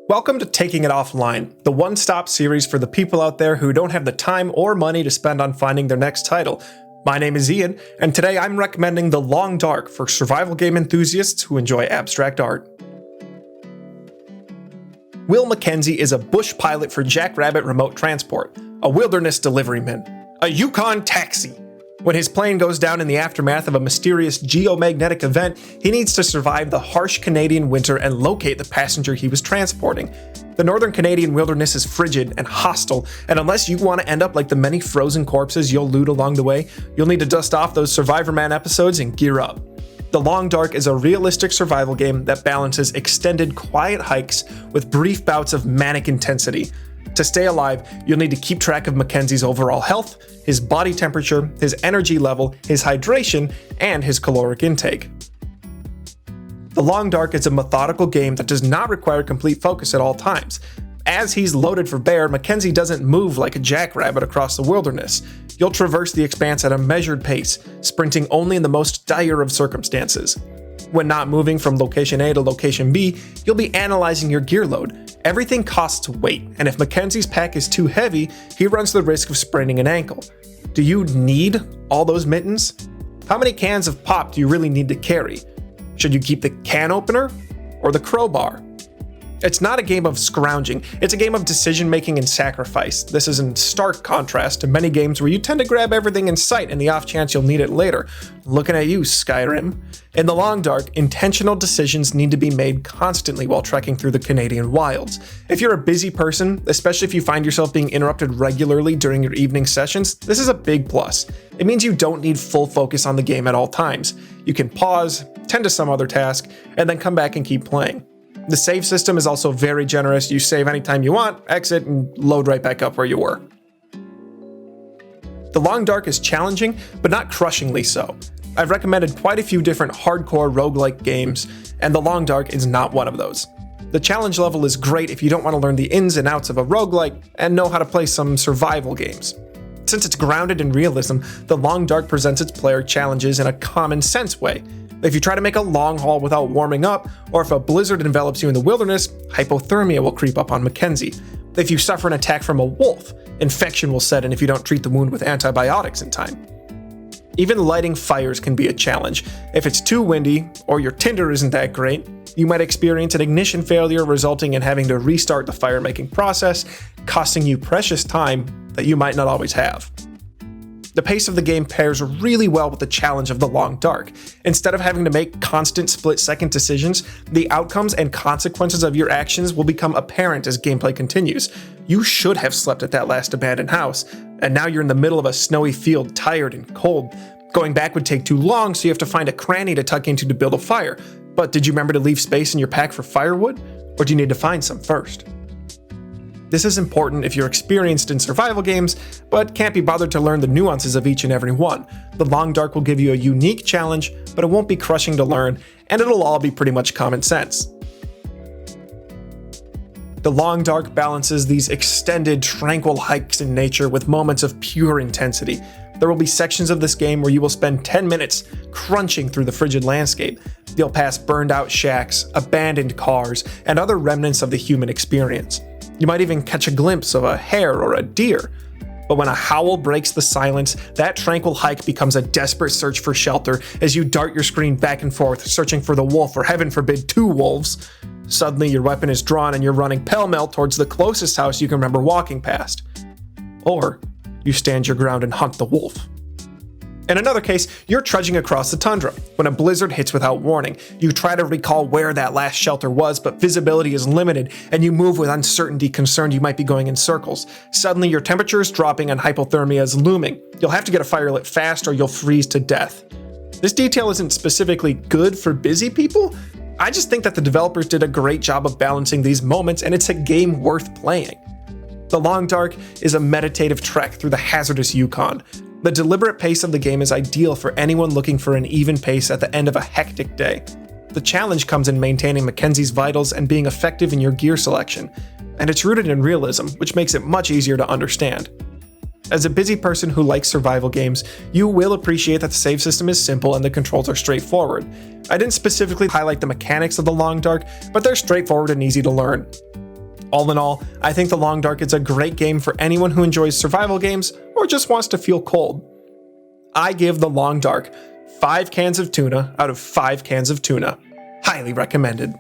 Welcome to Taking It Offline, the one-stop series for the people out there who don't have the time or money to spend on finding their next title. My name is Ian, and today I'm recommending The Long Dark for survival game enthusiasts who enjoy abstract art. Will Mackenzie is a bush pilot for Jackrabbit Remote Transport, a wilderness deliveryman, a Yukon taxi. When his plane goes down in the aftermath of a mysterious geomagnetic event, he needs to survive the harsh Canadian winter and locate the passenger he was transporting. The northern Canadian wilderness is frigid and hostile, and unless you want to end up like the many frozen corpses you'll loot along the way, you'll need to dust off those Survivor Man episodes and gear up. The Long Dark is a realistic survival game that balances extended quiet hikes with brief bouts of manic intensity. To stay alive, you'll need to keep track of Mackenzie's overall health, his body temperature, his energy level, his hydration, and his caloric intake. The Long Dark is a methodical game that does not require complete focus at all times. As he's loaded for bear, Mackenzie doesn't move like a jackrabbit across the wilderness. You'll traverse the expanse at a measured pace, sprinting only in the most dire of circumstances. When not moving from location A to location B, you'll be analyzing your gear load. Everything costs weight, and if Mackenzie's pack is too heavy, he runs the risk of spraining an ankle. Do you need all those mittens? How many cans of pop do you really need to carry? Should you keep the can opener or the crowbar? It's not a game of scrounging, it's a game of decision-making and sacrifice. This is in stark contrast to many games where you tend to grab everything in sight in the off chance you'll need it later. Looking at you, Skyrim. In The Long Dark, intentional decisions need to be made constantly while trekking through the Canadian wilds. If you're a busy person, especially if you find yourself being interrupted regularly during your evening sessions, this is a big plus. It means you don't need full focus on the game at all times. You can pause, tend to some other task, and then come back and keep playing. The save system is also very generous. You save anytime you want, exit, and load right back up where you were. The Long Dark is challenging, but not crushingly so. I've recommended quite a few different hardcore roguelike games, and The Long Dark is not one of those. The challenge level is great if you don't want to learn the ins and outs of a roguelike and know how to play some survival games. Since it's grounded in realism, The Long Dark presents its player challenges in a common sense way. If you try to make a long haul without warming up, or if a blizzard envelops you in the wilderness, hypothermia will creep up on Mackenzie. If you suffer an attack from a wolf, infection will set in if you don't treat the wound with antibiotics in time. Even lighting fires can be a challenge. If it's too windy, or your tinder isn't that great, you might experience an ignition failure resulting in having to restart the fire-making process, costing you precious time that you might not always have. The pace of the game pairs really well with the challenge of The Long Dark. Instead of having to make constant split-second decisions, the outcomes and consequences of your actions will become apparent as gameplay continues. You should have slept at that last abandoned house, and now you're in the middle of a snowy field, tired and cold. Going back would take too long, so you have to find a cranny to tuck into to build a fire. But did you remember to leave space in your pack for firewood? Or do you need to find some first? This is important if you're experienced in survival games, but can't be bothered to learn the nuances of each and every one. The Long Dark will give you a unique challenge, but it won't be crushing to learn, and it'll all be pretty much common sense. The Long Dark balances these extended, tranquil hikes in nature with moments of pure intensity. There will be sections of this game where you will spend 10 minutes crunching through the frigid landscape. You'll pass burned out shacks, abandoned cars, and other remnants of the human experience. You might even catch a glimpse of a hare or a deer. But when a howl breaks the silence, that tranquil hike becomes a desperate search for shelter as you dart your screen back and forth, searching for the wolf or, heaven forbid, two wolves. Suddenly, your weapon is drawn and you're running pell-mell towards the closest house you can remember walking past. Or you stand your ground and hunt the wolf. In another case, you're trudging across the tundra when a blizzard hits without warning. You try to recall where that last shelter was, but visibility is limited, and you move with uncertainty, concerned you might be going in circles. Suddenly, your temperature is dropping and hypothermia is looming. You'll have to get a fire lit fast or you'll freeze to death. This detail isn't specifically good for busy people. I just think that the developers did a great job of balancing these moments, and it's a game worth playing. The Long Dark is a meditative trek through the hazardous Yukon. The deliberate pace of the game is ideal for anyone looking for an even pace at the end of a hectic day. The challenge comes in maintaining Mackenzie's vitals and being effective in your gear selection, and it's rooted in realism, which makes it much easier to understand. As a busy person who likes survival games, you will appreciate that the save system is simple and the controls are straightforward. I didn't specifically highlight the mechanics of The Long Dark, but they're straightforward and easy to learn. All in all, I think The Long Dark is a great game for anyone who enjoys survival games or just wants to feel cold. I give The Long Dark 5 cans of tuna out of 5 cans of tuna. Highly recommended.